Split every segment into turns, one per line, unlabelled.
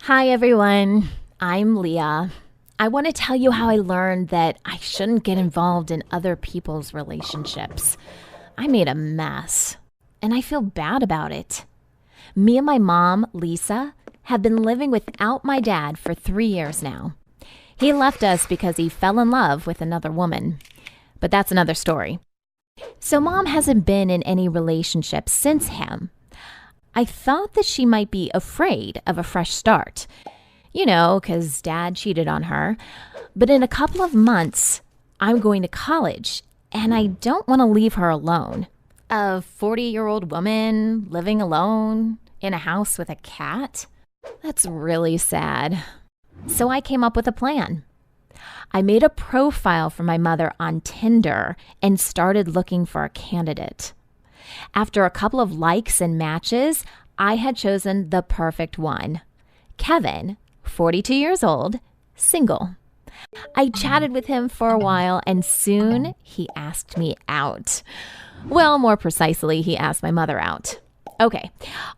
Hi, everyone. I'm Leah. I want to tell you how I learned that I shouldn't get involved in other people's relationships. I made a mess, and I feel bad about it. Me and my mom, Lisa, have been living without my dad for 3 years now. He left us because he fell in love with another woman. But that's another story. So mom hasn't been in any relationship since him. I thought that she might be afraid of a fresh start. You know, because dad cheated on her. But in a couple of months, I'm going to college, and I don't want to leave her alone. A 40-year-old woman living alone in a house with a cat? That's really sad. So I came up with a plan. I made a profile for my mother on Tinder and started looking for a candidate. After a couple of likes and matches, I had chosen the perfect one. Kevin, 42 years old, single. I chatted with him for a while and soon he asked me out. Well, more precisely, he asked my mother out. Okay,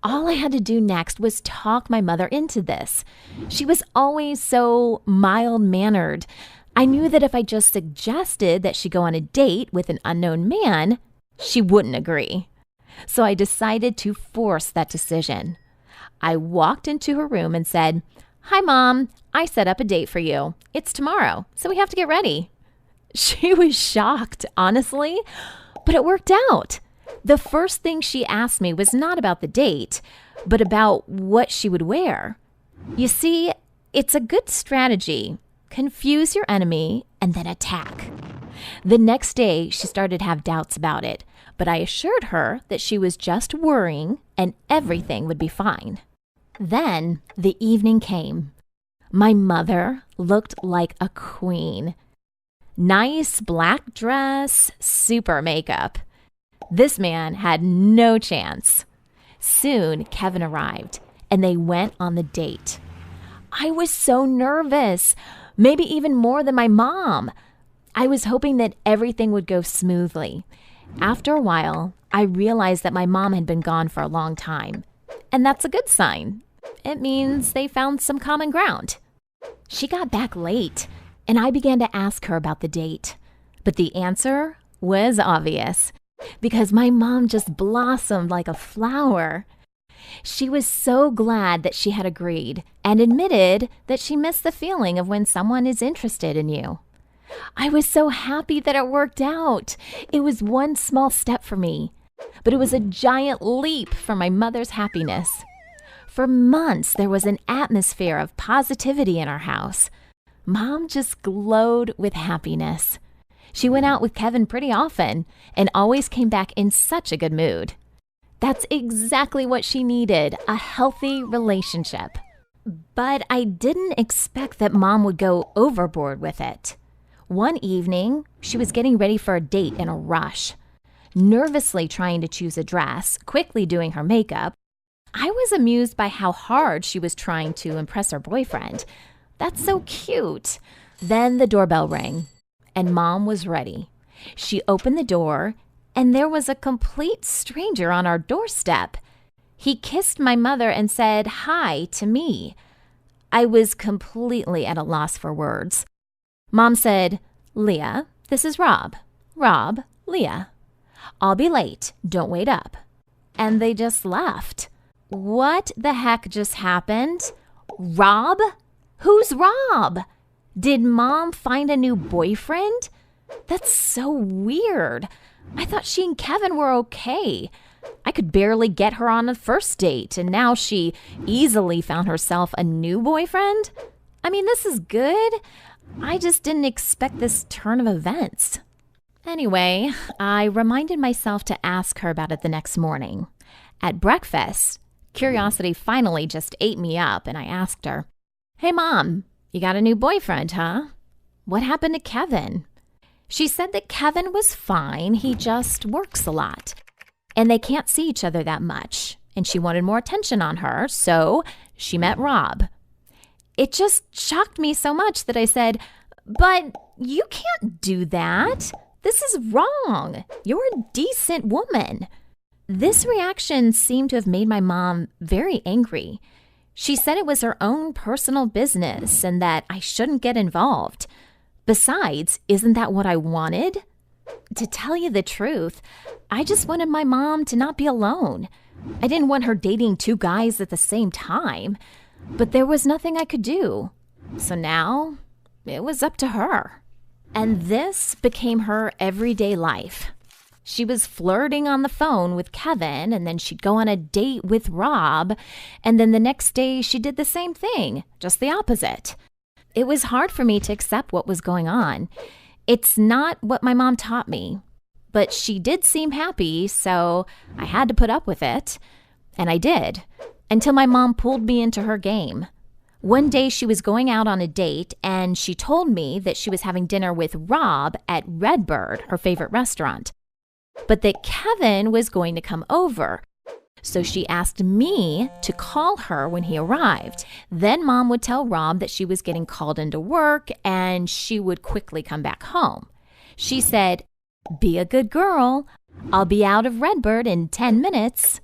all I had to do next was talk my mother into this. She was always so mild-mannered. I knew that if I just suggested that she go on a date with an unknown man, she wouldn't agree. So I decided to force that decision. I walked into her room and said, "Hi, Mom. I set up a date for you. It's tomorrow, so we have to get ready." She was shocked, honestly, but it worked out. The first thing she asked me was not about the date, but about what she would wear. You see, it's a good strategy. Confuse your enemy and then attack. The next day, she started to have doubts about it, but I assured her that she was just worrying and everything would be fine. Then the evening came. My mother looked like a queen. Nice black dress, super makeup. This man had no chance. Soon, Kevin arrived, and they went on the date. I was so nervous, maybe even more than my mom. I was hoping that everything would go smoothly. After a while, I realized that my mom had been gone for a long time, and that's a good sign. It means they found some common ground. She got back late, and I began to ask her about the date. But the answer was obvious, because my mom just blossomed like a flower. She was so glad that she had agreed and admitted that she missed the feeling of when someone is interested in you. I was so happy that it worked out. It was one small step for me, but it was a giant leap for my mother's happiness. For months, there was an atmosphere of positivity in our house. Mom just glowed with happiness. She went out with Kevin pretty often and always came back in such a good mood. That's exactly what she needed, a healthy relationship. But I didn't expect that Mom would go overboard with it. One evening, she was getting ready for a date in a rush. Nervously trying to choose a dress, quickly doing her makeup, I was amused by how hard she was trying to impress her boyfriend. That's so cute. Then the doorbell rang, and Mom was ready. She opened the door, and there was a complete stranger on our doorstep. He kissed my mother and said hi to me. I was completely at a loss for words. Mom said, "Leah, this is Rob. Rob, Leah. I'll be late. Don't wait up." And they just left. What the heck just happened? Rob? Who's Rob? Did Mom find a new boyfriend? That's so weird. I thought she and Kevin were okay. I could barely get her on a first date, and now she easily found herself a new boyfriend? I mean, this is good. I just didn't expect this turn of events. Anyway, I reminded myself to ask her about it the next morning. At breakfast, curiosity finally just ate me up, and I asked her, "Hey, Mom, you got a new boyfriend, huh? What happened to Kevin?" She said that Kevin was fine, he just works a lot, and they can't see each other that much, and she wanted more attention on her, so she met Rob. It just shocked me so much that I said, "But you can't do that. This is wrong. You're a decent woman." This reaction seemed to have made my mom very angry. She said it was her own personal business and that I shouldn't get involved. Besides, isn't that what I wanted? To tell you the truth, I just wanted my mom to not be alone. I didn't want her dating two guys at the same time, but there was nothing I could do. So now, it was up to her. And this became her everyday life. She was flirting on the phone with Kevin, and then she'd go on a date with Rob, and then the next day she did the same thing, just the opposite. It was hard for me to accept what was going on. It's not what my mom taught me, but she did seem happy, so I had to put up with it. And I did, until my mom pulled me into her game. One day she was going out on a date, and she told me that she was having dinner with Rob at Redbird, her favorite restaurant, but that Kevin was going to come over. So she asked me to call her when he arrived. Then Mom would tell Rob that she was getting called into work and she would quickly come back home. She said, "Be a good girl. I'll be out of Redbird in 10 minutes.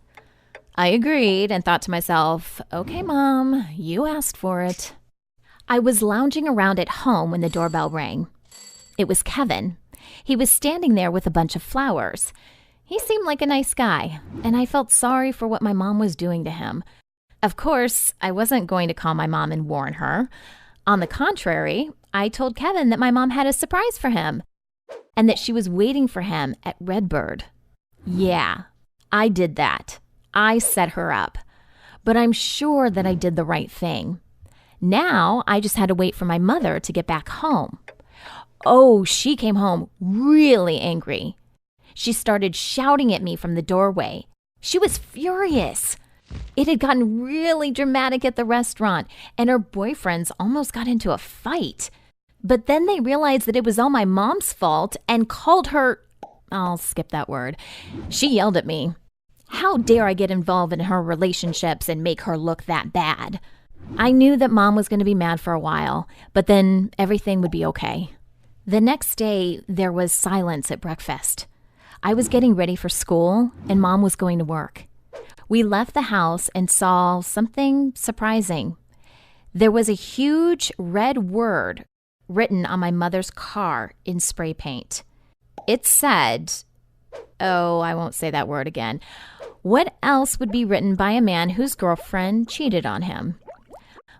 I agreed and thought to myself, okay, Mom, you asked for it. I was lounging around at home when the doorbell rang. It was Kevin. He was standing there with a bunch of flowers. He seemed like a nice guy, and I felt sorry for what my mom was doing to him. Of course, I wasn't going to call my mom and warn her. On the contrary, I told Kevin that my mom had a surprise for him and that she was waiting for him at Redbird. Yeah, I did that. I set her up. But I'm sure that I did the right thing. Now, I just had to wait for my mother to get back home. Oh, she came home really angry. She started shouting at me from the doorway. She was furious. It had gotten really dramatic at the restaurant, and her boyfriends almost got into a fight. But then they realized that it was all my mom's fault and called her... I'll skip that word. She yelled at me. How dare I get involved in her relationships and make her look that bad? I knew that Mom was going to be mad for a while, but then everything would be okay. The next day, there was silence at breakfast. I was getting ready for school, and Mom was going to work. We left the house and saw something surprising. There was a huge red word written on my mother's car in spray paint. It said, I won't say that word again. What else would be written by a man whose girlfriend cheated on him?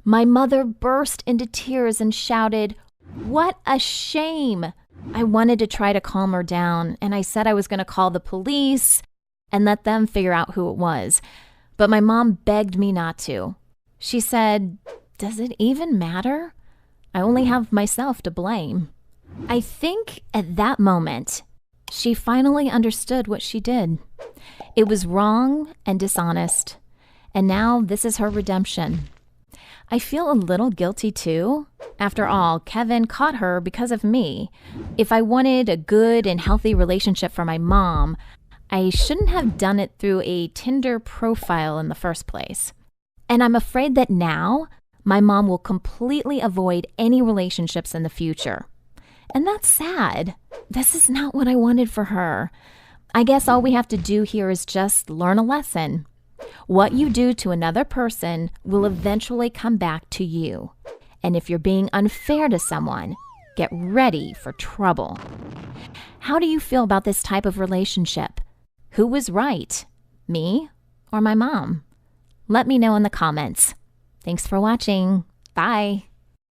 My mother burst into tears and shouted, "What a shame!" I wanted to try to calm her down, and I said I was going to call the police and let them figure out who it was. But my mom begged me not to. She said, "Does it even matter? I only have myself to blame." I think at that moment, she finally understood what she did. It was wrong and dishonest, and now this is her redemption. I feel a little guilty too. After all, Kevin caught her because of me. If I wanted a good and healthy relationship for my mom, I shouldn't have done it through a Tinder profile in the first place. And I'm afraid that now my mom will completely avoid any relationships in the future. And that's sad. This is not what I wanted for her. I guess all we have to do here is just learn a lesson. What you do to another person will eventually come back to you. And if you're being unfair to someone, get ready for trouble. How do you feel about this type of relationship? Who was right, me or my mom? Let me know in the comments. Thanks for watching. Bye.